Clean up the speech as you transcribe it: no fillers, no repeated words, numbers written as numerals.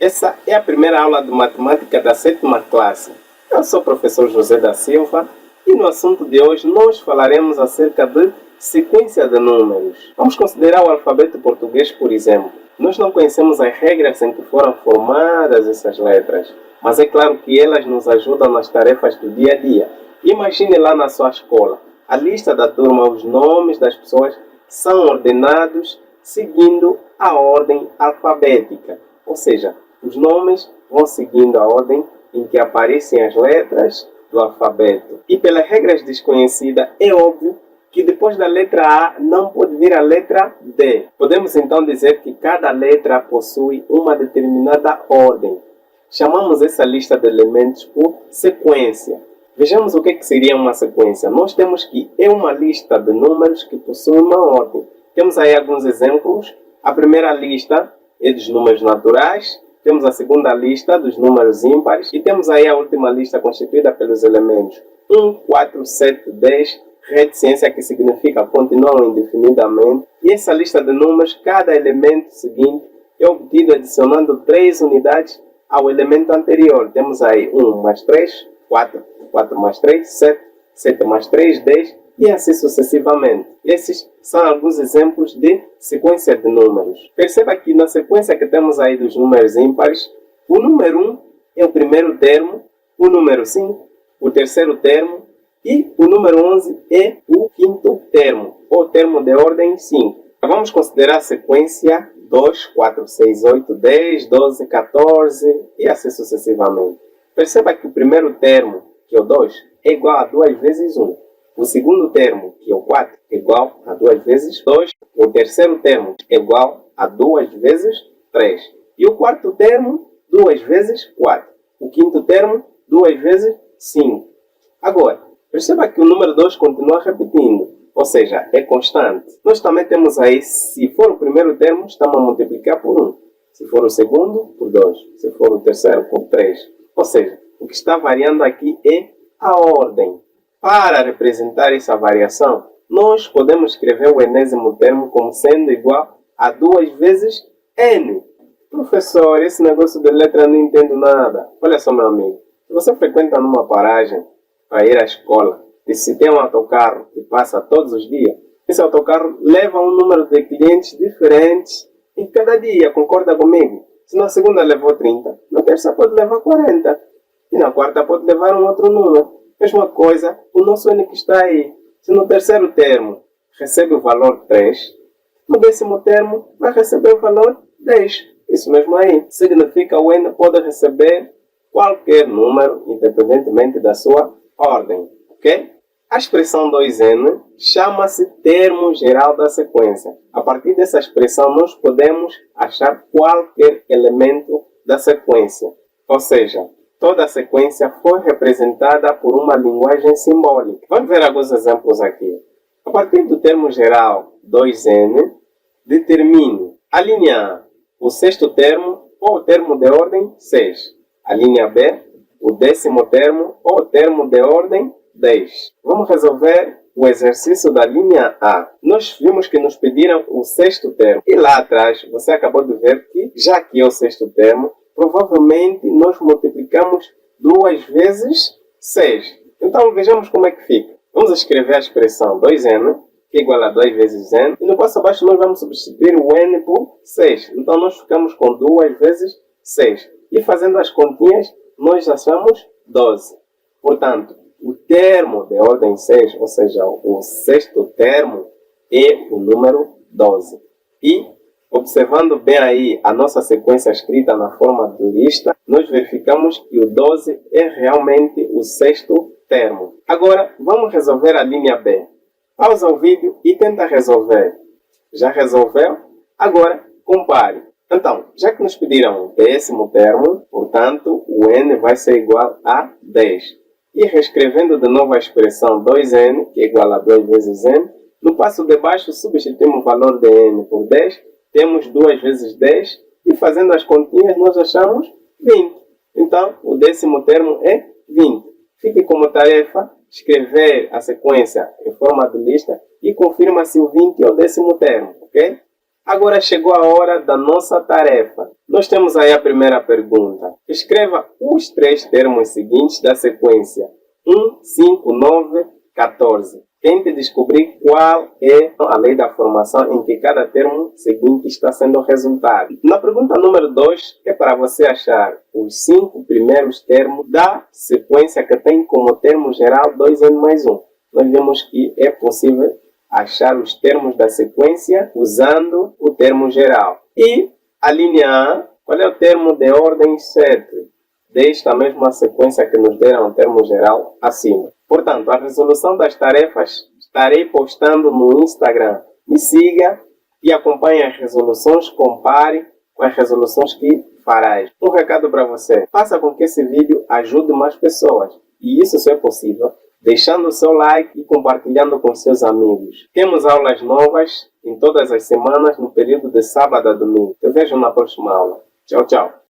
Essa é a primeira aula de matemática da 7ª classe. Eu sou o professor José da Silva e no assunto de hoje nós falaremos acerca de sequência de números. Vamos considerar o alfabeto português, por exemplo. Nós não conhecemos as regras em que foram formadas essas letras, mas é claro que elas nos ajudam nas tarefas do dia a dia. Imagine lá na sua escola, a lista da turma, os nomes das pessoas são ordenados seguindo a ordem alfabética, ou seja, os nomes vão seguindo a ordem em que aparecem as letras do alfabeto. E pelas regras desconhecidas, é óbvio que depois da letra A não pode vir a letra D. Podemos então dizer que cada letra possui uma determinada ordem. Chamamos essa lista de elementos por sequência. Vejamos o que seria uma sequência. Nós temos que é uma lista de números que possui uma ordem. Temos aí alguns exemplos. A primeira lista é dos números naturais. Temos a segunda lista dos números ímpares. E temos aí a última lista constituída pelos elementos 1, 4, 7, 10, reticência, que significa continuam indefinidamente. E essa lista de números, cada elemento seguinte é obtido adicionando 3 unidades ao elemento anterior. Temos aí 1 mais 3, 4, 4 mais 3, 7, 7 mais 3, 10 e assim sucessivamente. Esses são alguns exemplos de sequência de números. Perceba que na sequência que temos aí dos números ímpares, o número 1 é o primeiro termo, o número 5, o terceiro termo e o número 11 é o quinto termo, ou termo de ordem 5. Vamos considerar a sequência 2, 4, 6, 8, 10, 12, 14 e assim sucessivamente. Perceba que o primeiro termo, que é o 2, é igual a 2 vezes 1. O segundo termo, que é o 4, é igual a 2 vezes 2. O terceiro termo é igual a 2 vezes 3. E o quarto termo, 2 vezes 4. O quinto termo, 2 vezes 5. Agora, perceba que o número 2 continua repetindo, ou seja, é constante. Nós também temos aí, se for o primeiro termo, estamos a multiplicar por 1. Se for o segundo, por 2. Se for o terceiro, por 3. Ou seja, o que está variando aqui é a ordem. Para representar essa variação, nós podemos escrever o enésimo termo como sendo igual a 2 vezes n. Professor, esse negócio de letra eu não entendo nada. Olha só, meu amigo. Se você frequenta numa paragem para ir à escola, e se tem um autocarro que passa todos os dias, esse autocarro leva um número de clientes diferentes em cada dia, concorda comigo? Se na segunda levou 30, na terça pode levar 40. E na quarta pode levar um outro número. Mesma coisa, o nosso N que está aí. Se no terceiro termo recebe o valor 3, no décimo termo vai receber o valor 10. Isso mesmo aí. Significa que o N pode receber qualquer número, independentemente da sua ordem. Ok? A expressão 2n chama-se termo geral da sequência. A partir dessa expressão, nós podemos achar qualquer elemento da sequência. Ou seja, toda a sequência foi representada por uma linguagem simbólica. Vamos ver alguns exemplos aqui. A partir do termo geral 2n, determine a linha A, o sexto termo ou o termo de ordem 6. A linha B, o décimo termo ou o termo de ordem 10. Vamos resolver o exercício da linha A. Nós vimos que nos pediram o sexto termo. E lá atrás, você acabou de ver que, já que é o sexto termo, provavelmente nós multiplicamos 2 vezes 6. Então vejamos como é que fica. Vamos escrever a expressão 2n, que é igual a 2 vezes n. E no passo abaixo nós vamos substituir o n por 6. Então nós ficamos com 2 vezes 6. E fazendo as continhas, nós achamos 12. Portanto, o termo de ordem 6, ou seja, o sexto termo, é o número 12. E observando bem aí a nossa sequência escrita na forma de lista, nós verificamos que o 12 é realmente o sexto termo. Agora, vamos resolver a linha B. Pausa o vídeo e tenta resolver. Já resolveu? Agora, compare. Então, já que nos pediram o décimo termo, portanto, o n vai ser igual a 10. E reescrevendo de novo a expressão 2n, que é igual a 2 vezes n, no passo de baixo substituímos o valor de n por 10, temos 2 vezes 10 e fazendo as continhas nós achamos 20. Então, o décimo termo é 20. Fique como tarefa escrever a sequência em forma de lista e confirma se o 20 é o décimo termo, ok? Agora chegou a hora da nossa tarefa. Nós temos aí a primeira pergunta. Escreva os 3 termos seguintes da sequência 1, 5, 9, 14. Tente descobrir qual é a lei da formação em que cada termo seguinte está sendo resultado. Na pergunta número 2, é para você achar os 5 primeiros termos da sequência que tem como termo geral 2n mais 1. Nós vemos que é possível achar os termos da sequência usando o termo geral. E a linha A, qual é o termo de ordem 7? Desta mesma sequência que nos deram o termo geral acima. Portanto, a resolução das tarefas estarei postando no Instagram. Me siga e acompanhe as resoluções, compare com as resoluções que farás. Um recado para você. Faça com que esse vídeo ajude mais pessoas. E isso só é possível deixando o seu like e compartilhando com seus amigos. Temos aulas novas em todas as semanas no período de sábado a domingo. Te vejo na próxima aula. Tchau, tchau.